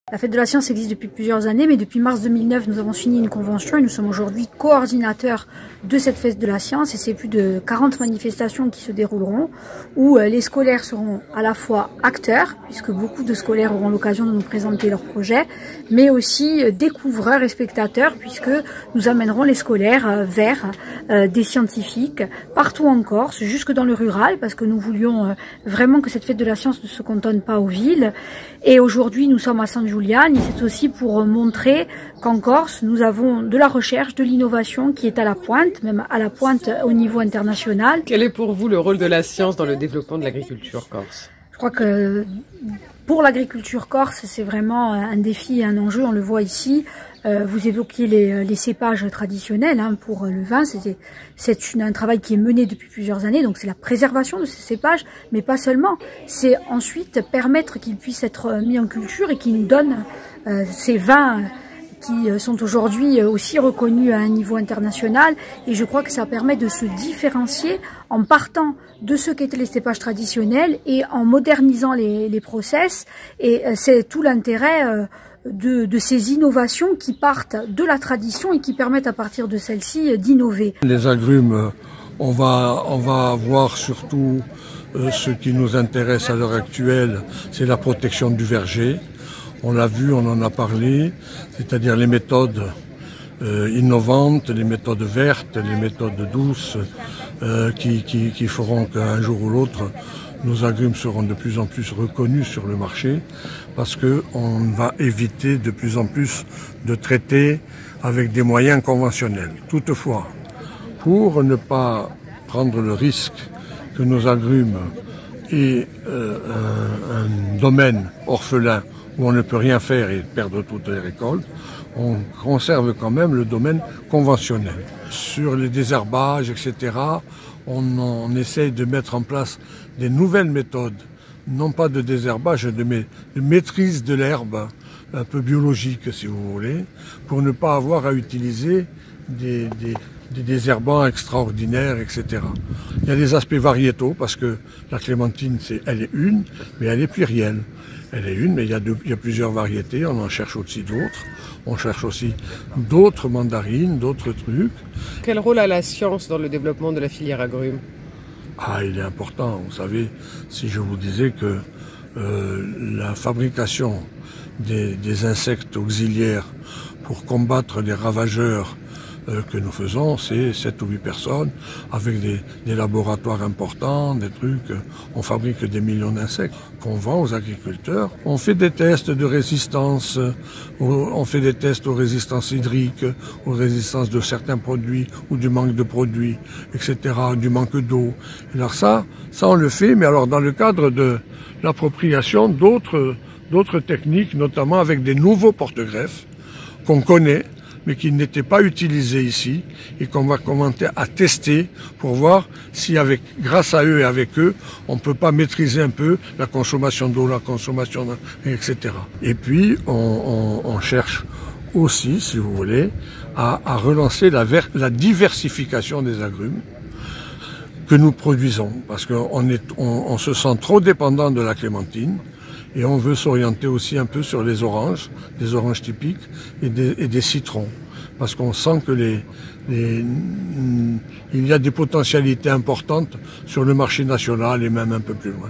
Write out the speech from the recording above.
La Fête de la Science existe depuis plusieurs années, mais depuis mars 2009, nous avons signé une convention et nous sommes aujourd'hui coordinateurs de cette Fête de la Science. Et c'est plus de 40 manifestations qui se dérouleront, où les scolaires seront à la fois acteurs, puisque beaucoup de scolaires auront l'occasion de nous présenter leurs projets, mais aussi découvreurs et spectateurs, puisque nous amènerons les scolaires vers des scientifiques partout en Corse, jusque dans le rural, parce que nous voulions vraiment que cette Fête de la Science ne se cantonne pas aux villes. Et aujourd'hui, nous sommes à Sainte-Juliane et c'est aussi pour montrer qu'en Corse, nous avons de la recherche, de l'innovation qui est à la pointe, même à la pointe au niveau international. Quel est pour vous le rôle de la science dans le développement de l'agriculture corse? Je crois que pour l'agriculture corse, c'est vraiment un défi et un enjeu, on le voit ici. Vous évoquiez les cépages traditionnels pour le vin, c'est un travail qui est mené depuis plusieurs années, donc c'est la préservation de ces cépages, mais pas seulement. C'est ensuite permettre qu'ils puissent être mis en culture et qu'ils nous donnent ces vins qui sont aujourd'hui aussi reconnus à un niveau international, et je crois que ça permet de se différencier en partant de ce qu'étaient les cépages traditionnels et en modernisant les process, et c'est tout l'intérêt de ces innovations qui partent de la tradition et qui permettent à partir de celle-ci d'innover. Les agrumes, on va voir surtout ce qui nous intéresse à l'heure actuelle, c'est la protection du verger. On l'a vu, on en a parlé, c'est-à-dire les méthodes innovantes, les méthodes vertes, les méthodes douces qui feront qu'un jour ou l'autre, nos agrumes seront de plus en plus reconnus sur le marché parce qu'on va éviter de plus en plus de traiter avec des moyens conventionnels. Toutefois, pour ne pas prendre le risque que nos agrumes aient un domaine orphelin où on ne peut rien faire et perdre toutes les récoltes, on conserve quand même le domaine conventionnel. Sur les désherbages, etc., on essaye de mettre en place des nouvelles méthodes, non pas de désherbage, de maîtrise de l'herbe, un peu biologique si vous voulez, pour ne pas avoir à utiliser des désherbants extraordinaires, etc. Il y a des aspects variétaux, parce que la clémentine, elle est une, mais elle est plurielle. Elle est une, mais il y a plusieurs variétés, on en cherche aussi d'autres. On cherche aussi d'autres mandarines, d'autres trucs. Quel rôle a la science dans le développement de la filière agrumes? Ah, il est important. Vous savez, si je vous disais que la fabrication des insectes auxiliaires pour combattre les ravageurs que nous faisons, c'est 7 ou 8 personnes avec des laboratoires importants, des trucs. On fabrique des millions d'insectes qu'on vend aux agriculteurs. On fait des tests de résistance, on fait des tests aux résistances hydriques, aux résistances de certains produits ou du manque de produits, etc., du manque d'eau. Alors ça on le fait, mais alors dans le cadre de l'appropriation d'autres techniques, notamment avec des nouveaux porte-greffes qu'on connaît, mais qui n'étaient pas utilisés ici et qu'on va commencer à tester pour voir si grâce à eux et avec eux, on ne peut pas maîtriser un peu la consommation d'eau, la consommation, etc. Et puis, on cherche aussi, si vous voulez, à relancer la diversification des agrumes que nous produisons, parce qu'on se sent trop dépendant de la clémentine. Et on veut s'orienter aussi un peu sur les oranges, des oranges typiques et des citrons. Parce qu'on sent que il y a des potentialités importantes sur le marché national et même un peu plus loin.